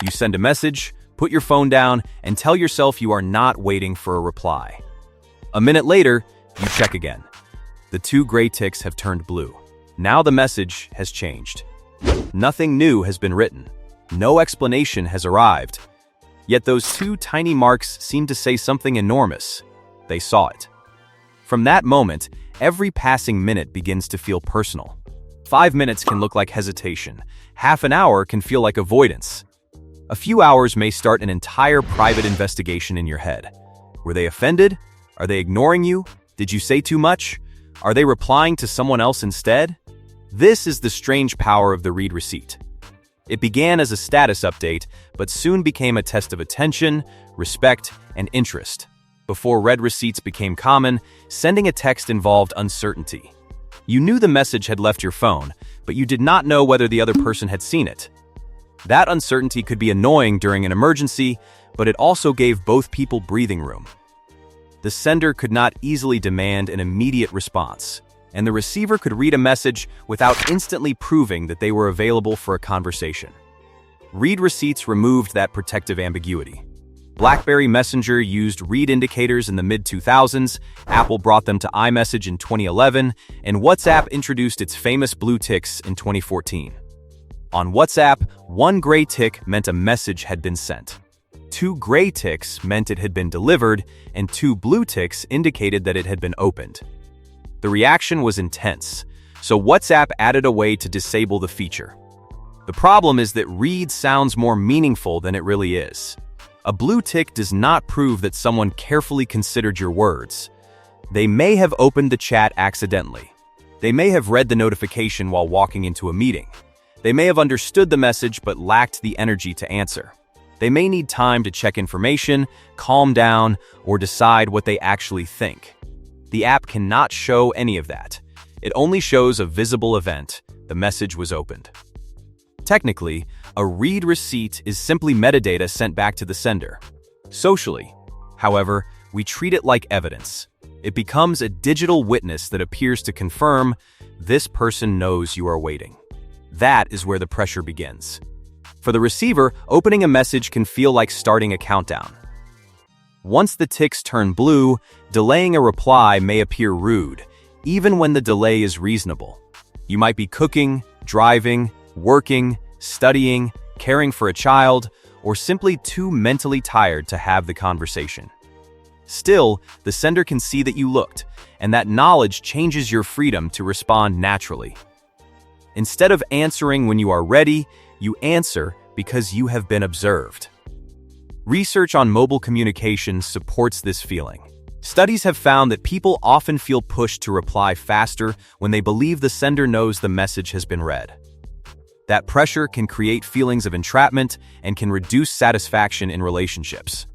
You send a message, put your phone down, and tell yourself you are not waiting for a reply. A minute later, you check again. The two gray ticks have turned blue. Now the message has changed. Nothing new has been written. No explanation has arrived. Yet those two tiny marks seem to say something enormous. They saw it. From that moment, every passing minute begins to feel personal. 5 minutes can look like hesitation. Half an hour can feel like avoidance. A few hours may start an entire private investigation in your head. Were they offended? Are they ignoring you? Did you say too much? Are they replying to someone else instead? This is the strange power of the read receipt. It began as a status update, but soon became a test of attention, respect, and interest. Before read receipts became common, sending a text involved uncertainty. You knew the message had left your phone, but you did not know whether the other person had seen it. That uncertainty could be annoying during an emergency, but it also gave both people breathing room. The sender could not easily demand an immediate response, and the receiver could read a message without instantly proving that they were available for a conversation. Read receipts removed that protective ambiguity. BlackBerry Messenger used read indicators in the mid-2000s, Apple brought them to iMessage in 2011, and WhatsApp introduced its famous blue ticks in 2014. On WhatsApp, one gray tick meant a message had been sent. Two gray ticks meant it had been delivered, and two blue ticks indicated that it had been opened. The reaction was intense, so WhatsApp added a way to disable the feature. The problem is that read sounds more meaningful than it really is. A blue tick does not prove that someone carefully considered your words. They may have opened the chat accidentally. They may have read the notification while walking into a meeting. They may have understood the message but lacked the energy to answer. They may need time to check information, calm down, or decide what they actually think. The app cannot show any of that. It only shows a visible event. The message was opened. Technically, a read receipt is simply metadata sent back to the sender. Socially, however, we treat it like evidence. It becomes a digital witness that appears to confirm this person knows you are waiting. That is where the pressure begins. For the receiver, opening a message can feel like starting a countdown. Once the ticks turn blue, delaying a reply may appear rude, even when the delay is reasonable. You might be cooking, driving, working, studying, caring for a child, or simply too mentally tired to have the conversation. Still, the sender can see that you looked, and that knowledge changes your freedom to respond naturally. Instead of answering when you are ready, you answer because you have been observed. Research on mobile communication supports this feeling. Studies have found that people often feel pushed to reply faster when they believe the sender knows the message has been read. That pressure can create feelings of entrapment and can reduce satisfaction in relationships.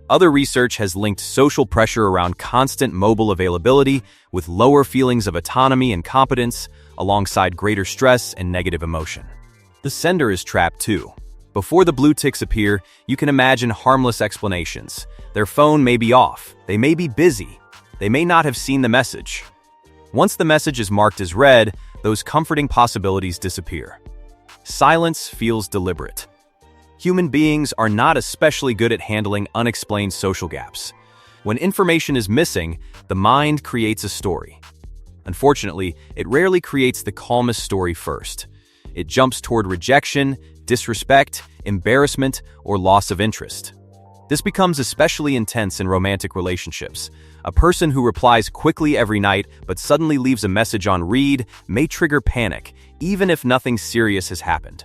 Other research has linked social pressure around constant mobile availability with lower feelings of autonomy and competence, alongside greater stress and negative emotion. The sender is trapped too. Before the blue ticks appear, you can imagine harmless explanations. Their phone may be off, they may be busy, they may not have seen the message. Once the message is marked as read, those comforting possibilities disappear. Silence feels deliberate. Human beings are not especially good at handling unexplained social gaps. When information is missing, the mind creates a story. Unfortunately, it rarely creates the calmest story first. It jumps toward rejection, disrespect, embarrassment, or loss of interest. This becomes especially intense in romantic relationships. A person who replies quickly every night but suddenly leaves a message on read may trigger panic, even if nothing serious has happened.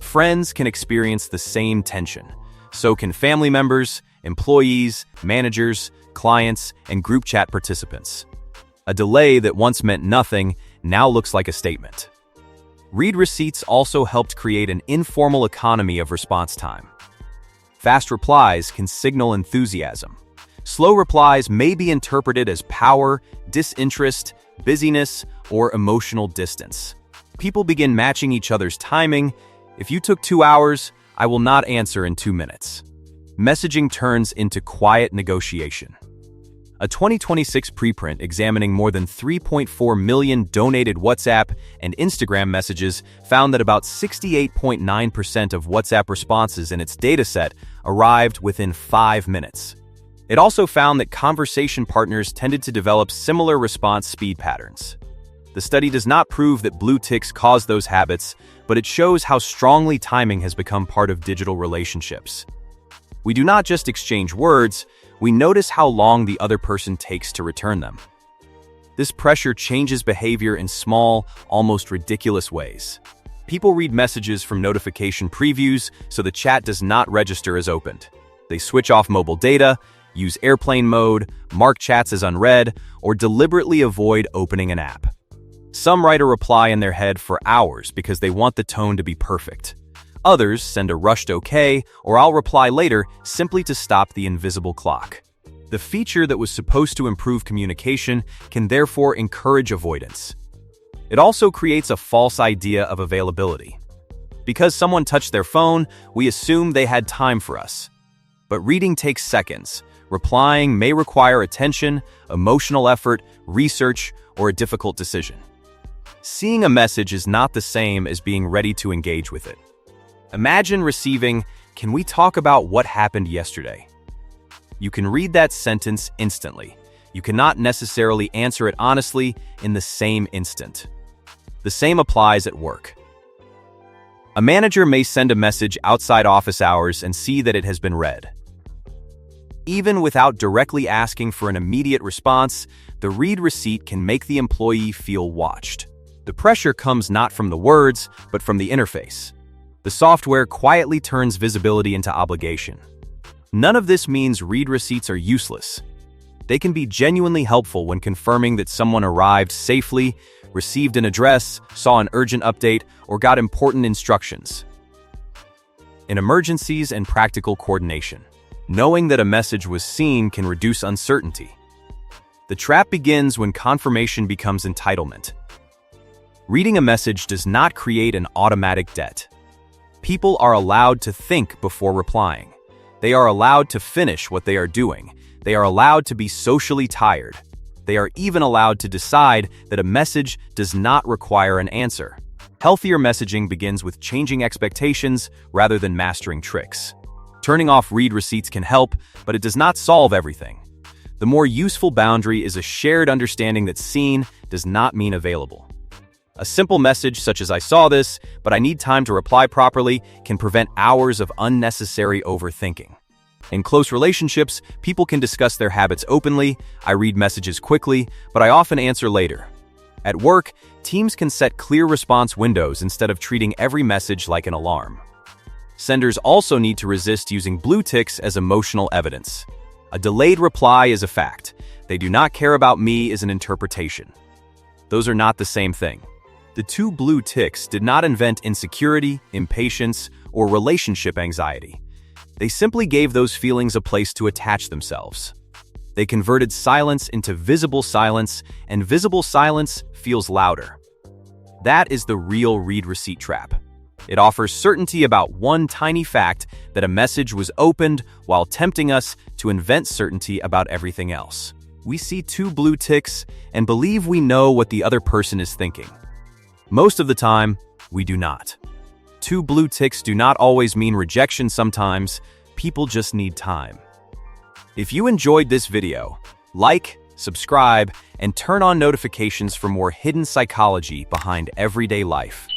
Friends can experience the same tension. So can family members, employees, managers, clients, and group chat participants. A delay that once meant nothing now looks like a statement. Read receipts also helped create an informal economy of response time. Fast replies can signal enthusiasm. Slow replies may be interpreted as power, disinterest, busyness, or emotional distance. People begin matching each other's timing. If you took 2 hours, I will not answer in 2 minutes. Messaging turns into quiet negotiation. A 2026 preprint examining more than 3.4 million donated WhatsApp and Instagram messages found that about 68.9% of WhatsApp responses in its dataset arrived within 5 minutes. It also found that conversation partners tended to develop similar response speed patterns. The study does not prove that blue ticks cause those habits, but it shows how strongly timing has become part of digital relationships. We do not just exchange words, we notice how long the other person takes to return them. This pressure changes behavior in small, almost ridiculous ways. People read messages from notification previews so the chat does not register as opened. They switch off mobile data, use airplane mode, mark chats as unread, or deliberately avoid opening an app. Some write a reply in their head for hours because they want the tone to be perfect. Others send a rushed okay or I'll reply later simply to stop the invisible clock. The feature that was supposed to improve communication can therefore encourage avoidance. It also creates a false idea of availability. Because someone touched their phone, we assume they had time for us. But reading takes seconds. Replying may require attention, emotional effort, research, or a difficult decision. Seeing a message is not the same as being ready to engage with it. Imagine receiving, "Can we talk about what happened yesterday?" You can read that sentence instantly. You cannot necessarily answer it honestly in the same instant. The same applies at work. A manager may send a message outside office hours and see that it has been read. Even without directly asking for an immediate response, the read receipt can make the employee feel watched. The pressure comes not from the words, but from the interface. The software quietly turns visibility into obligation. None of this means read receipts are useless. They can be genuinely helpful when confirming that someone arrived safely, received an address, saw an urgent update, or got important instructions. In emergencies and practical coordination, knowing that a message was seen can reduce uncertainty. The trap begins when confirmation becomes entitlement. Reading a message does not create an automatic debt. People are allowed to think before replying. They are allowed to finish what they are doing. They are allowed to be socially tired. They are even allowed to decide that a message does not require an answer. Healthier messaging begins with changing expectations rather than mastering tricks. Turning off read receipts can help, but it does not solve everything. The more useful boundary is a shared understanding that seen does not mean available. A simple message such as "I saw this, but I need time to reply properly" can prevent hours of unnecessary overthinking. In close relationships, people can discuss their habits openly. "I read messages quickly, but I often answer later." At work, teams can set clear response windows instead of treating every message like an alarm. Senders also need to resist using blue ticks as emotional evidence. A delayed reply is a fact. "They do not care about me" is an interpretation. Those are not the same thing. The two blue ticks did not invent insecurity, impatience, or relationship anxiety. They simply gave those feelings a place to attach themselves. They converted silence into visible silence, and visible silence feels louder. That is the real read receipt trap. It offers certainty about one tiny fact that a message was opened while tempting us to invent certainty about everything else. We see two blue ticks and believe we know what the other person is thinking. Most of the time, we do not. Two blue ticks do not always mean rejection sometimes. People just need time. If you enjoyed this video, like, subscribe, and turn on notifications for more hidden psychology behind everyday life.